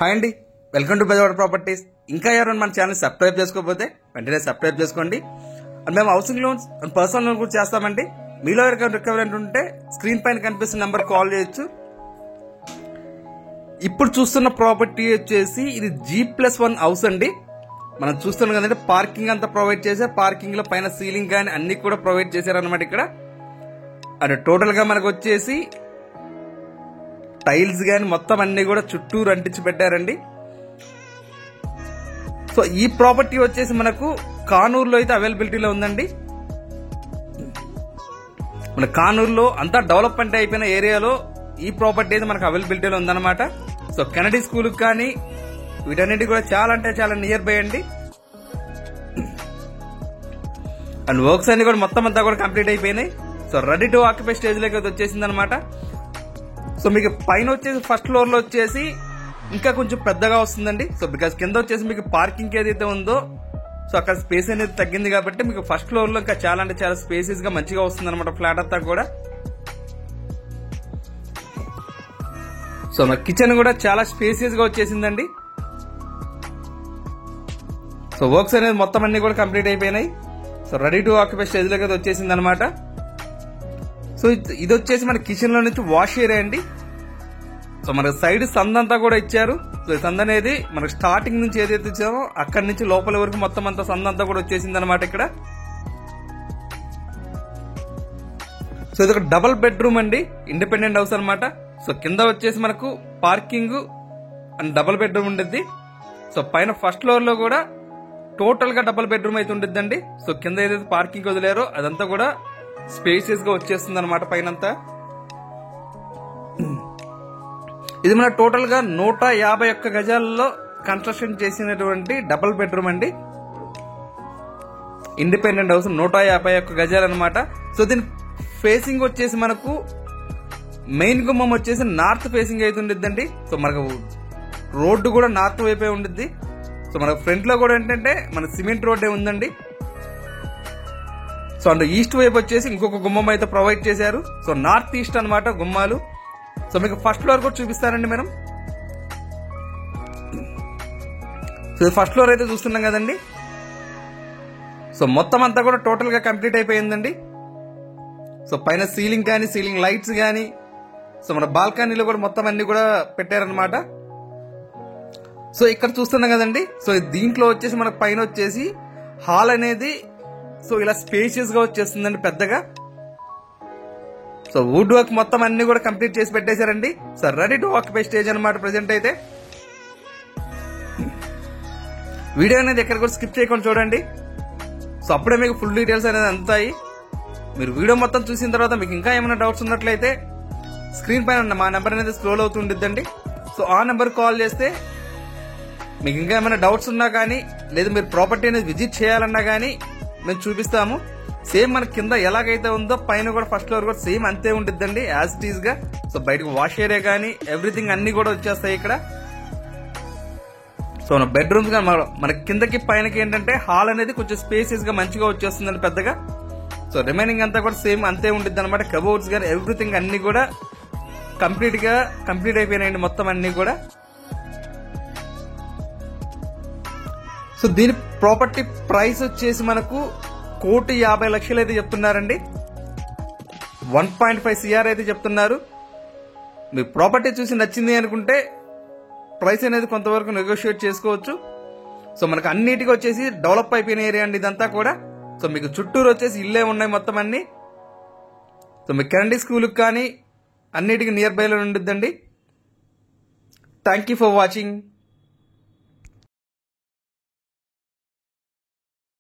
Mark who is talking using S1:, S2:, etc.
S1: Hi అండి, welcome to Bezawada properties. ఇంకా ఎవరైనా మన ఛానల్ సబ్స్క్రైబ్ చేసుకోకపోతే వెంటనే సబ్స్క్రైబ్ చేసుకోండి. అండ్ మేము housing loans and personal loan కూడా చేస్తామండి. మీలో ఎవరికైనా రికవరెంట్ ఉంటే స్క్రీన్ పైన కనిపిస్తున్న నెంబర్ కాల్ చేయొచ్చు. ఇప్పుడు చూస్తున్న ప్రాపర్టీ వచ్చేసి ఇది G+1 హౌస్ అండి. మనం చూస్తున్నాం కదంటే పార్కింగ్ అంతా ప్రొవైడ్ చేశారు. పార్కింగ్ లో పైన సీలింగ్ కానీ అన్ని కూడా ప్రొవైడ్ చేశారు అనమాట. ఇక్కడ అంటే టోటల్ గా మనకు వచ్చేసి టైల్స్ కానీ మొత్తం అన్ని కూడా చుట్టూరు అంటించి పెట్టారండి. సో ఈ ప్రాపర్టీ వచ్చేసి మనకు కానూరులో అయితే అవైలబిలిటీలో ఉందండి. మన కానూరులో అంతా డెవలప్మెంట్ అయిపోయిన ఏరియాలో ఈ ప్రాపర్టీ అయితే మనకు అవైలబిలిటీలో ఉందన్నమాట. సో కెనడీ స్కూల్ కానీ వీటన్నిటి కూడా చాలా అంటే చాలా నియర్ బై అండి. అండ్ వర్క్స్ అన్ని కూడా మొత్తం అంతా కూడా కంప్లీట్ అయిపోయినాయి. So ready to occupy stage లోకి వచ్చేసింది అనమాట. సో మీకు పైన వచ్చేసి ఫస్ట్ ఫ్లోర్ లో వచ్చేసి ఇంకా కొంచెం పెద్దగా వస్తుందండి. సో బికాస్ కింద వచ్చేసి మీకు పార్కింగ్ ఏదైతే ఉందో సో అక్కడ స్పేస్ అనేది తగ్గింది కాబట్టి మీకు ఫస్ట్ ఫ్లోర్ లో ఇంకా చాలా అంటే చాలా స్పేసెస్ గా మంచిగా వస్తుంది అనమాట ఫ్లాట్ అంతా కూడా. సో మన కిచెన్ కూడా చాలా స్పేసియస్ గా వచ్చేసిందండి. సో వర్క్స్ అనేది మొత్తం అన్ని కూడా కంప్లీట్ అయిపోయినాయి. So ready to occupy stage లోకి వచ్చేసింది అనమాట. సో ఇది వచ్చేసి మన కిచెన్ లో నుంచి వాష్ ఏరియా అండి. సో మనకు సైడ్ సందంతా కూడా ఇచ్చారు. సో ఈ సంద అనేది మనకు స్టార్టింగ్ నుంచి ఏదైతే ఇచ్చామో అక్కడి నుంచి లోపల వరకు మొత్తం అంతా సందంతా కూడా వచ్చేసింది అనమాట ఇక్కడ. సో ఇది ఒక డబుల్ బెడ్రూమ్ అండి, ఇండిపెండెంట్ హౌస్ అనమాట. సో కింద వచ్చేసి మనకు పార్కింగ్ అండ్ డబుల్ బెడ్రూమ్ ఉంటుంది. సో పైన ఫస్ట్ ఫ్లోర్ లో కూడా టోటల్ గా డబుల్ బెడ్రూమ్ అయితే ఉంటుందండి. సో కింద ఏదైతే పార్కింగ్ వదిలేరో అదంతా కూడా స్పేసియస్ గా వచ్చేస్తుంది అనమాట పైనంతా. ఇది మన టోటల్ గా 151 గజాలలో కన్స్ట్రక్షన్ చేసినటువంటి డబుల్ బెడ్రూమ్ అండి, ఇండిపెండెంట్ హౌస్ 151 గజాలు అనమాట. సో దీని ఫేసింగ్ వచ్చేసి మనకు మెయిన్ గుమ్మం వచ్చేసి నార్త్ ఫేసింగ్ అయితే ఉండిద్దండి. సో మనకు రోడ్డు కూడా నార్త్ వైపే ఉండిద్ది. సో మనకు ఫ్రంట్ లో కూడా ఏంటంటే మన సిమెంట్ రోడ్డే ఉందండి. సో అండ్ ఈస్ట్ వైపు వచ్చేసి ఇంకొక గుమ్మం అయితే ప్రొవైడ్ చేశారు. సో నార్త్ ఈస్ట్ అనమాట గుమ్మాలు. సో మీకు ఫస్ట్ ఫ్లోర్ కూడా చూపిస్తానండి మనం. సో ఫస్ట్ ఫ్లోర్ అయితే చూస్తున్నాం కదండి. సో మొత్తం అంతా కూడా టోటల్ గా కంప్లీట్ అయిపోయిందండి. సో పైన సీలింగ్ కానీ సీలింగ్ లైట్స్ కానీ సో మన బాల్కనీలో కూడా మొత్తం అన్ని కూడా పెట్టారనమాట. సో ఇక్కడ చూస్తున్నాం కదండి. సో దీంట్లో వచ్చేసి మనకు పైన వచ్చేసి హాల్ అనేది సో ఇలా స్పేషియస్ గా వచ్చేస్తుందండి పెద్దగా. సో వుడ్ వర్క్ మొత్తం అన్ని కూడా కంప్లీట్ చేసి పెట్టేశారండి. So ready to occupy stage అనమాట ప్రెసెంట్ అయితే. వీడియో అనేది ఎక్కడ కూడా స్కిప్ చేయకుండా చూడండి. సో అప్పుడే మీకు ఫుల్ డీటెయిల్స్ అనేది అందుతాయి. మీరు వీడియో మొత్తం చూసిన తర్వాత మీకు ఇంకా ఏమైనా డౌట్స్ ఉన్నట్లయితే స్క్రీన్ పైన మా నెంబర్ అనేది స్క్రోల్ అవుతుండిద్దండి. సో ఆ నెంబర్ కాల్ చేస్తే మీకు ఇంకా ఏమైనా డౌట్స్ ఉన్నా కానీ లేదా మీరు ప్రాపర్టీ అనేది విజిట్ చేయాలన్నా కానీ మేము చూపిస్తాము. సేమ్ మన కింద ఎలాగైతే ఉందో పైన కూడా ఫస్ట్ ఫ్లోర్ కూడా సేమ్ అంతే ఉంటుందండి యాజ్ ఇట్ ఈస్ గా. సో బయటకు వాష్ ఏరియా కానీ ఎవ్రీథింగ్ అన్ని కూడా వచ్చేస్తాయి ఇక్కడ. సో మన బెడ్రూమ్స్ కానీ మన కిందకి పైనకి ఏంటంటే హాల్ అనేది కొంచెం స్పేసియస్ గా మంచిగా వచ్చేస్తుందండి పెద్దగా. సో రిమైనింగ్ అంతా కూడా సేమ్ అంతే ఉంటుంది అనమాట. కబోర్డ్స్ కానీ ఎవ్రీథింగ్ అన్ని కూడా కంప్లీట్ అయిపోయినాయండి మొత్తం అన్ని కూడా. సో దీని ప్రాపర్టీ ప్రైస్ వచ్చేసి మనకు 1,50,00,000 అయితే చెప్తున్నారండి. 1.5 CR అయితే చెప్తున్నారు. మీ ప్రాపర్టీ చూసి నచ్చింది అనుకుంటే ప్రైస్ అనేది కొంతవరకు నెగోషియేట్ చేసుకోవచ్చు. సో మనకు అన్నిటికీ వచ్చేసి డెవలప్ అయిపోయిన ఏరియా అండి ఇదంతా కూడా. సో మీకు చుట్టూరు వచ్చేసి ఇల్లే ఉన్నాయి మొత్తం అన్ని. సో మీకు కెనడీ స్కూల్కి కానీ అన్నిటికీ నియర్ బైలో ఉండిద్దండి. Thank you for watching.